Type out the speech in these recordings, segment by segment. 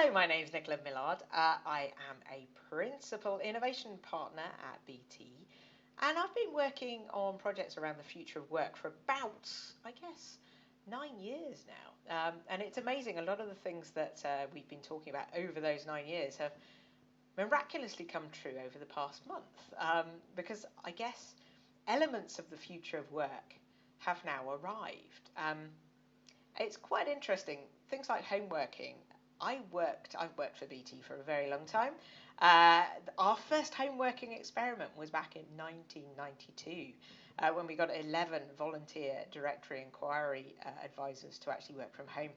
Hello, my name's Nicola Millard. I am a Principal Innovation Partner at BT, and I've been working on projects around the future of work for about, I guess, 9 years now. And it's amazing, a lot of the things that we've been talking about over those 9 years have miraculously come true over the past month. Because I guess elements of the future of work have now arrived. It's quite interesting. Things like home working. I've worked for BT for a very long time. Uh, our first home working experiment was back in 1992 when we got 11 volunteer directory inquiry advisors to actually work from home.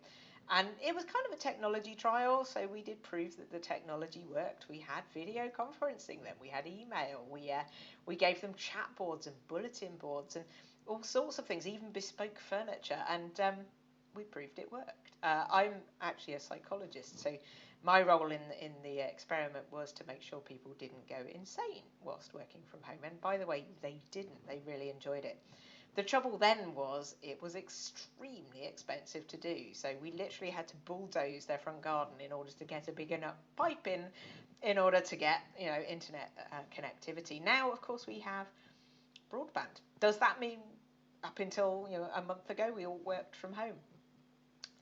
And it was kind of a technology trial, so we did prove that the technology worked. We had video conferencing then, we had email, we gave them chat boards and bulletin boards and all sorts of things, even bespoke furniture, and we proved it worked. I'm actually a psychologist, so my role in the experiment was to make sure people didn't go insane whilst working from home. And by the way, they didn't. They really enjoyed it. The trouble then was it was extremely expensive to do. So we literally had to bulldoze their front garden in order to get a big enough pipe in order to get internet connectivity. Now, of course, we have broadband. Does that mean up until a month ago we all worked from home?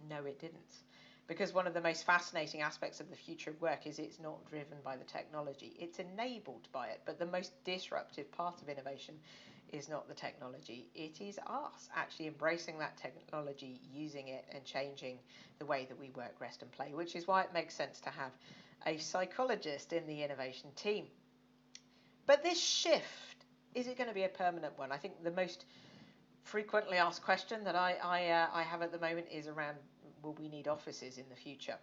No, it didn't. Because one of the most fascinating aspects of the future of work is it's not driven by the technology. It's enabled by it. But the most disruptive part of innovation is not the technology. It is us actually embracing that technology, using it and changing the way that we work, rest and play, which is why it makes sense to have a psychologist in the innovation team. But this shift, is it going to be a permanent one? I think the most frequently asked question that I have at the moment is around, will we need offices in the future?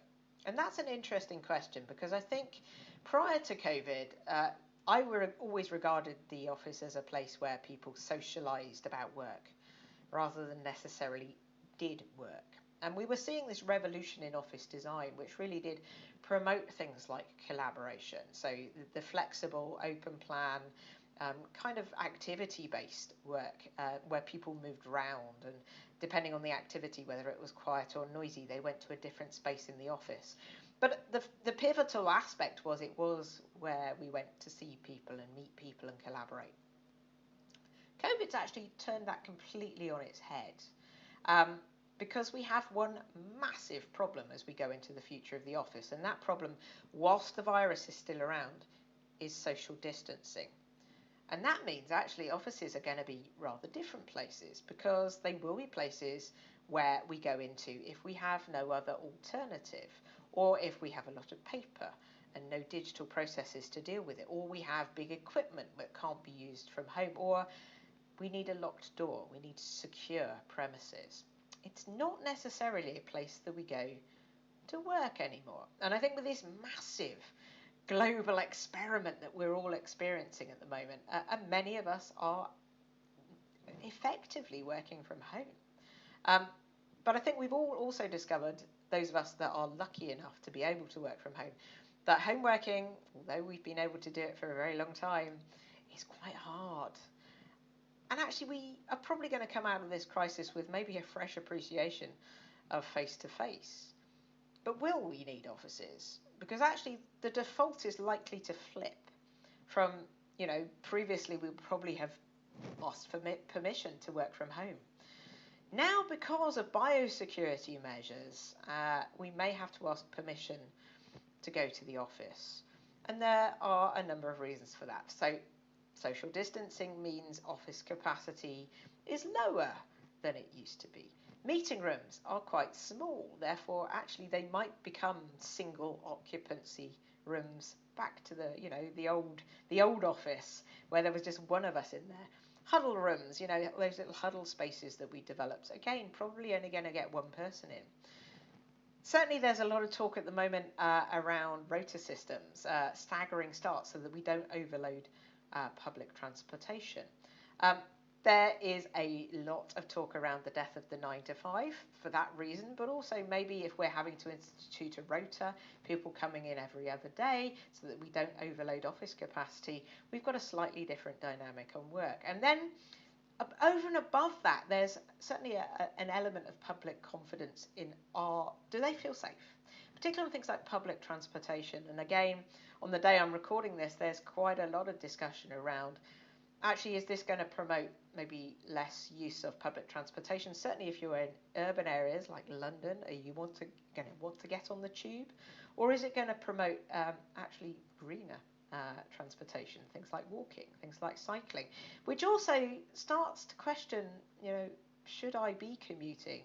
And that's an interesting question because I think prior to COVID, I always regarded the office as a place where people socialised about work rather than necessarily did work. And we were seeing this revolution in office design, which really did promote things like collaboration. So the flexible, open plan, kind of activity-based work where people moved around, and depending on the activity, whether it was quiet or noisy, they went to a different space in the office. But the pivotal aspect was it was where we went to see people and meet people and collaborate. COVID's actually turned that completely on its head. Because we have one massive problem as we go into the future of the office, and that problem, whilst the virus is still around, is social distancing. And that means actually offices are going to be rather different places because they will be places where we go into if we have no other alternative, or if we have a lot of paper and no digital processes to deal with it, or we have big equipment that can't be used from home, or we need a locked door, we need secure premises. It's not necessarily a place that we go to work anymore. And I think with this massive global experiment that we're all experiencing at the moment, and many of us are effectively working from home. But I think we've all also discovered, those of us that are lucky enough to be able to work from home, that home working, although we've been able to do it for a very long time, is quite hard. And actually we are probably going to come out of this crisis with maybe a fresh appreciation of face-to-face. But will we need offices? Because actually the default is likely to flip from, previously we would probably have asked for permission to work from home. Now, because of biosecurity measures, we may have to ask permission to go to the office. And there are a number of reasons for that. So social distancing means office capacity is lower than it used to be. Meeting rooms are quite small, therefore actually they might become single occupancy rooms back to the old office where there was just one of us in there. Huddle rooms, those little huddle spaces that we developed, again, probably only going to get one person in. Certainly there's a lot of talk at the moment around rota systems, staggering starts so that we don't overload public transportation. There is a lot of talk around the death of the 9 to 5 for that reason, but also maybe if we're having to institute a rota, people coming in every other day so that we don't overload office capacity, we've got a slightly different dynamic on work. And then over and above that, there's certainly an element of public confidence in do they feel safe? particularly on things like public transportation. And again, on the day I'm recording this, there's quite a lot of discussion around actually, is this going to promote maybe less use of public transportation? Certainly, if you're in urban areas like London, are you going to want to get on the tube, or is it going to promote actually greener transportation, things like walking, things like cycling, which also starts to question, should I be commuting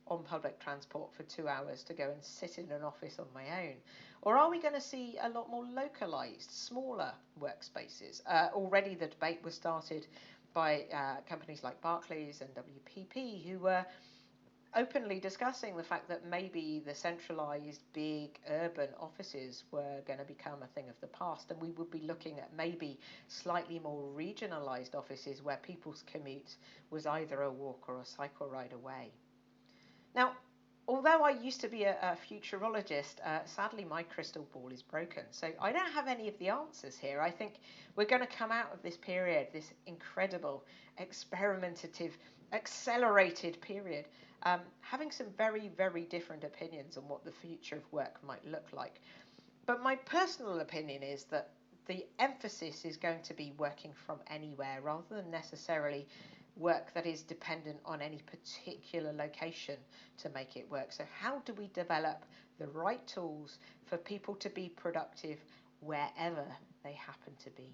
on public transport for 2 hours to go and sit in an office on my own? Or are we going to see a lot more localised, smaller workspaces? Already the debate was started by companies like Barclays and WPP, who were openly discussing the fact that maybe the centralised big urban offices were going to become a thing of the past, and we would be looking at maybe slightly more regionalised offices where people's commute was either a walk or a cycle ride away. Now, although I used to be a futurologist, sadly my crystal ball is broken. So I don't have any of the answers here. I think we're going to come out of this period, this incredible, experimentative, accelerated period, having some very, very different opinions on what the future of work might look like. But my personal opinion is that the emphasis is going to be working from anywhere rather than necessarily work that is dependent on any particular location to make it work. So how do we develop the right tools for people to be productive wherever they happen to be?